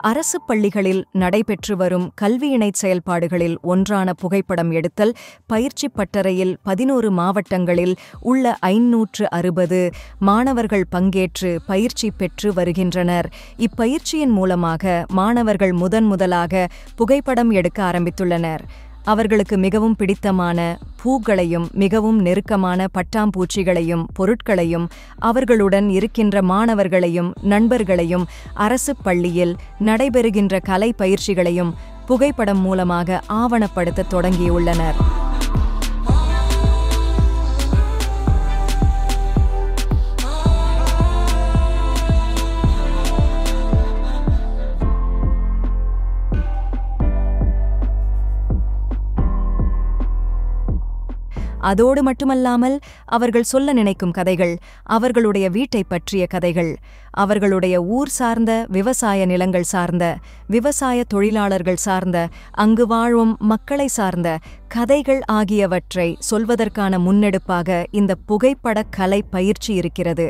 அரசு பள்ளிகளில் நடைபெற்று வரும் கல்வி இணைச் செயல்பாடுகளில் ஒன்றான புகைப்படம் எடுத்தல் பயிற்சி பட்டறையில் 11 மாவட்டங்களில் உள்ள 560 மாணவர்கள் பங்கேற்று பயிற்சி பெற்று வருகின்றனர். இப்பயிற்சியின் மூலமாக மாணவர்கள் முதலாக புகைப்படம் எடுக்க ஆரம்பித்துள்ளனர். அவர்களுக்கு மிகவும் பிடித்தமான பூக்களையும் மிகவும் நெருக்கமான பட்டாம்பூச்சிகளையும் பொருட்களையும் அவர்களுடன் இருக்கின்ற மாணவர்களையும் நண்பர்களையும் அரசு பள்ளியில் நடைபெறுகின்ற கலை பயிற்சிகளையும் புகைப்படம் மூலமாக ஆவணப்படுத்த தொடங்கியுள்ளனர். அதோடு மட்டுமல்லாமல் அவர்கள் சொல்ல நினைக்கும் கதைகள், அவர்களுடைய வீட்டை பற்றிய கதைகள், அவர்களுடைய ஊர் சார்ந்த விவசாய நிலங்கள் சார்ந்த விவசாய தொழிலாளர்கள் சார்ந்த அங்கு வாழும் மக்களை சார்ந்த கதைகள் ஆகியவற்றை சொல்வதற்கான முன்னெடுப்பாக இந்த புகைப்பட கலை பயிற்சி இருக்கிறது.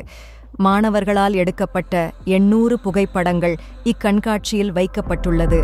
மாணவர்களால் எடுக்கப்பட்ட 800 புகைப்படங்கள் இக்கண்காட்சியில் வைக்கப்பட்டுள்ளது.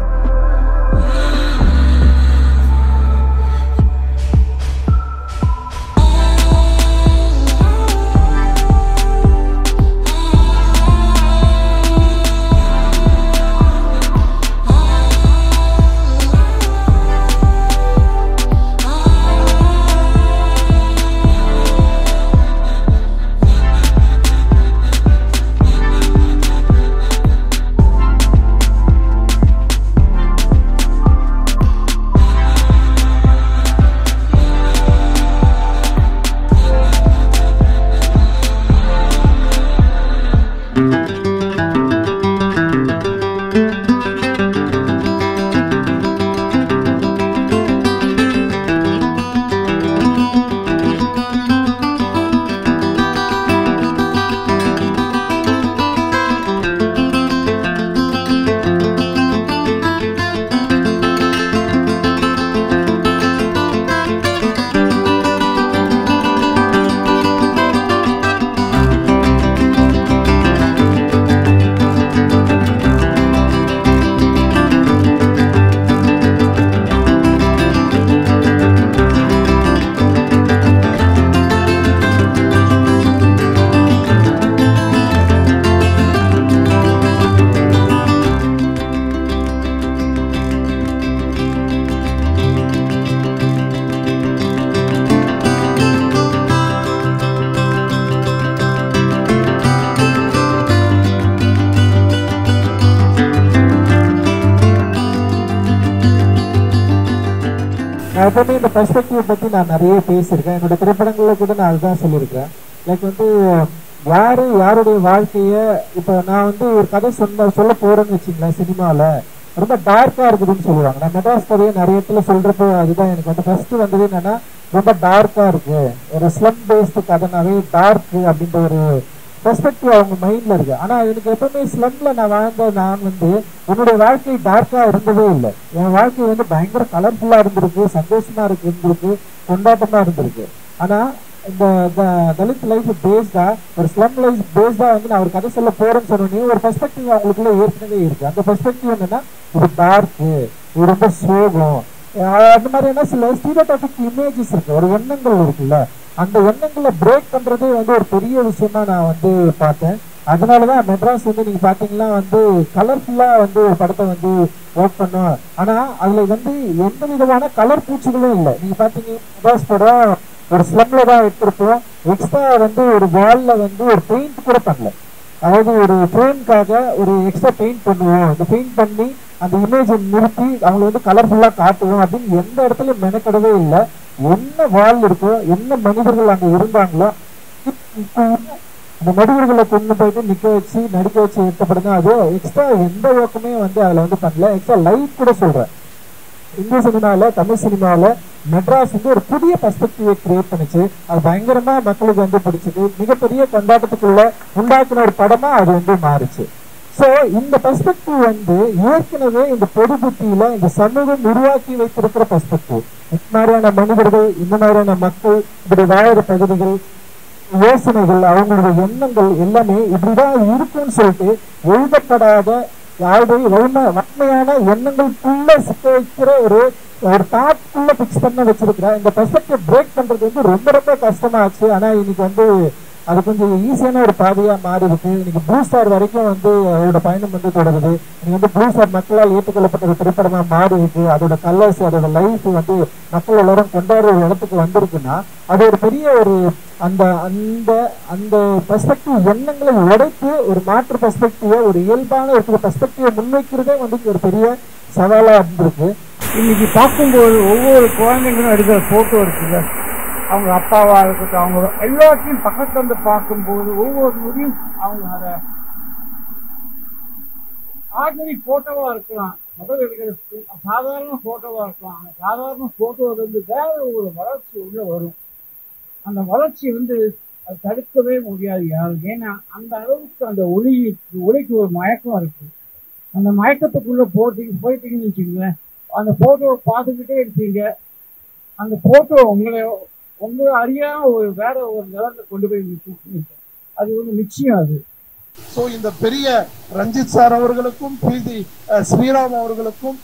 எப்பவுமே இந்த பெர்ஸ்பெக்டிவ் பற்றி நான் நிறைய பேசியிருக்கேன். என்னோட திரைப்படங்களில் கூட நான் அதுதான் சொல்லியிருக்கேன். லைக் யாருடைய வாழ்க்கையை இப்போ நான் ஒரு கதை சொல்ல போறேன்னு வச்சுங்களேன், சினிமாவில் ரொம்ப டார்க்காக இருக்குதுன்னு சொல்லுவாங்க. நான் மெட்ராஸ் கதையை நிறைய இடத்துல சொல்றப்போ அதுதான் எனக்கு ஃபர்ஸ்ட் வந்தது என்னன்னா, ரொம்ப டார்க்காக இருக்கு, ஒரு ஸ்லம் பேஸ்டு கதைனாவே டார்க் அப்படின்ற ஒரு பெர்ஸ்பெக்டிவ் அவங்க மைண்ட்ல இருக்கு. ஆனா எனக்கு எப்பவுமே ஸ்லம்ல நான் என்னுடைய வாழ்க்கை டார்க்கா இருந்ததே இல்லை. என் வாழ்க்கை பயங்கர கலர்ஃபுல்லா இருந்திருக்கு, சந்தோஷமா இருந்திருக்கு, கொண்டாட்டமா இருந்திருக்கு. ஆனா இந்த தலித் லைஃப் பேஸ்டா, ஒரு ஸ்லம் லைஃப் பேஸ்டா நான் ஒரு கதை சொல்ல போறேன்னு சொன்னோன்னே ஒரு பெர்ஸ்பெக்டிவ் அவங்களுக்குள்ள ஏற்கனவே இருக்கு. அந்த பெர்ஸ்பெக்டிவ் என்னன்னா, இது டார்க்கு, இது ரொம்ப சோகம், அந்த மாதிரியான சில ஸ்டீரியோடைபிக் இமேஜஸ் இருக்கு, ஒரு எண்ணங்கள் இருக்குல்ல. அந்த எண்ணங்களை பிரேக் பண்றது ஒரு பெரிய விஷயமா நான் பார்த்தேன். அதனாலதான் மெட்ராஸ் நீங்க பாத்தீங்கன்னா கலர்ஃபுல்லா ஒரு படத்தை ஒர்க் பண்ணோம். ஆனா அதுல எந்த விதமான கலர் பூச்சிகளும் இல்லை. நீங்க பாத்தீங்கன்னா மெட்ராஸ் படம் ஒரு ஸ்லம்ல தான் எடுத்திருப்போம். எக்ஸ்ட்ரா ஒரு வால்ல ஒரு பெயிண்ட் கூட பண்ணல. அதாவது ஒரு ஃப்ரேம்காக ஒரு எக்ஸ்ட்ரா பெயிண்ட் பண்ணுவோம், அந்த பெயிண்ட் பண்ணி அந்த இமேஜை நிறுத்தி அவங்களை கலர்ஃபுல்லா காட்டுவோம் அப்படின்னு எந்த இடத்துலயும் மெனக்கடவே இல்லை. என்ன வால் இருக்கோ, என்ன மனிதர்கள் அங்க இருந்தாங்களோ அந்த மனிதர்களை கொண்டு போயிட்டு நிக்க வச்சு நடிக்க வச்சு எடுத்தப்படுங்க. அது எக்ஸ்ட்ரா எந்த ஒர்க்குமே அதுல பண்ணல. எக்ஸ்ட்ரா லைட் கூட சொல்றேன். இந்திய சினிமாவில, தமிழ் சினிமாவில மெட்ராஸ் ஒரு புதிய பெர்ஸ்பெக்டிவை கிரியேட் பண்ணிச்சு. அது பயங்கரமா மக்களுக்கு பிடிச்சது. மிகப்பெரிய கொண்டாட்டத்துக்குள்ள உண்டாக்குன ஒரு படமா அது மாறுச்சு. ஸோ இந்த பெர்ஸ்பெக்டிவ் ஏற்கனவே இந்த பொது புத்தியில இந்த சமூகம் உருவாக்கி வைத்திருக்கிற பெர்ஸ்பெக்டிவ். இந்த மாதிரியான மனிதர்கள், இந்த மாதிரியான மக்கள், இப்படி வாழற பகுதிகள், யோசனைகள், அவங்களுடைய எண்ணங்கள் எல்லாமே இப்படிதான் இருக்குன்னு சொல்லிட்டு எழுதப்படாத யாருடைய வன்மையான எண்ணங்களுக்குள்ள சிக்க வைக்கிற ஒரு தாட்குள்ள பிக்ஸ் பண்ண வச்சிருக்கிற இந்த பெர்ஸ்பெக்டிவ் பிரேக் பண்றது வந்து ரொம்ப ரொம்ப கஷ்டமாச்சு. ஆனா இன்னைக்கு வந்து அது கொஞ்சம் ஈஸியான ஒரு பாதையா மாறி இருக்கு. இன்னைக்கு ப்ளூ ஸ்டார் வரைக்கும் வந்து அதோட பயணம் வந்து தொடருது. இன்னைக்கு வந்து ப்ளூ ஸ்டார் மக்களால் ஏற்றுக்கொள்ளப்பட்ட ஒரு திரைப்படமா மாறி இருக்கு. அதோட கலர்ஸ், அதோட லைஃப் வந்து மக்கள் எல்லாரும் கொண்டாடுற ஒரு இடத்துக்கு வந்திருக்குன்னா அது ஒரு பெரிய ஒரு அந்த அந்த அந்த பெர்ஸ்பெக்டிவ் எண்ணங்களை உடைத்து ஒரு மாற்று பெர்ஸ்பெக்டிவ, ஒரு இயல்பான இருக்கிற பெர்ஸ்பெக்டிவ முன்வைக்கிறதே வந்து ஒரு பெரிய சவாலா இருந்திருக்கு. இன்னைக்கு பார்க்கும்போது ஒவ்வொரு குழந்தைங்களும் எடுக்கிற போட்டோ இருக்குல்ல, அவங்க அப்பாவா இருக்கட்டும், அவங்க எல்லாத்தையும் பக்கத்துல வந்து பார்க்கும்போது ஒவ்வொரு நொடியும் அவங்க அதை ஆர்டினரி போட்டோவா இருக்கலாம், முதல் எடுக்கிற சாதாரண போட்டோவா இருக்கலாம். அந்த சாதாரண போட்டோல இருந்து வேற ஒரு வளர்ச்சி உள்ள வரும். அந்த வளர்ச்சி வந்து அது தடுக்கவே முடியாது யாரும். ஏன்னா அந்த அளவுக்கு அந்த ஒளிக்கு ஒரு மயக்கம் இருக்கு. அந்த மயக்கத்துக்குள்ள போயிட்டீங்கன்னு வச்சுக்கோங்களேன், அந்த போட்டோவை பார்த்துக்கிட்டே இருப்பீங்க. அந்த போட்டோ உங்களை அறியாம வேற ஒரு லெவலில் கொண்டு போய் நிற்கும். அது வந்து நிச்சயம். அது ஸோ இந்த பெரிய ரஞ்சித் சார் அவர்களுக்கும் பிதி ஸ்ரீராம் அவர்களுக்கும்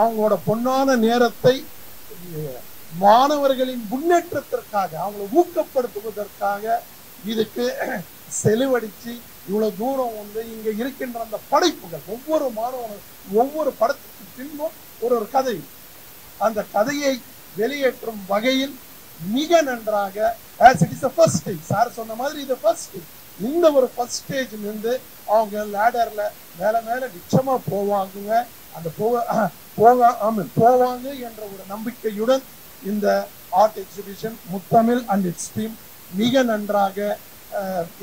அவங்களோட பொன்னான நேரத்தை மாணவர்களின் முன்னேற்றத்திற்காக, அவங்களை ஊக்கப்படுத்துவதற்காக இதுக்கு செலவழிச்சு இவ்வளவு தூரம் வந்து இங்க இருக்கின்ற அந்த படைப்புகள், ஒவ்வொரு மாணவனும் ஒவ்வொரு படத்துக்கு பின்பும் ஒரு கதை, அந்த கதையை வெளியேற்றும் வகையில் மிக நன்றாக சார் சொன்ன மாதிரி இது ஃபர்ஸ்ட், இந்த ஒரு ஃபர்ஸ்ட் ஸ்டேஜ்ல இருந்து அவங்க லேடர்ல மேல மேல நிச்சயமா போவாங்க. அந்த போவாங்க என்ற ஒரு நம்பிக்கையுடன் இந்த art exhibition Muthamizh and it's team மிக நன்றாக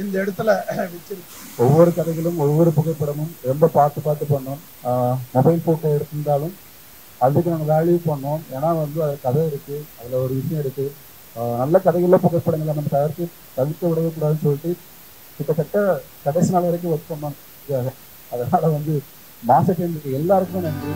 இந்த இடத்துல வச்சிருக்கு. ஒவ்வொரு கதைகளும் ஒவ்வொரு புகைப்படமும் ரொம்ப பார்த்து பண்ணோம். மொபைல் போட்டோ எடுத்திருந்தாலும் அதுக்கு நாங்கள் வேல்யூ பண்ணோம். ஏன்னா வந்து அது கதை இருக்கு, அதுல ஒரு விஷயம் இருக்கு. நல்ல கதைகளில் புகைப்படங்களை நம்ம தவிர்க்க விடவே கூடாதுன்னு சொல்லிட்டு கிட்டத்தட்ட கடைசி நாள் வரைக்கும் ஒர்க் பண்ணோம். அதனால வந்து மாச டைமுக்கு எல்லாருக்கும் நன்றி.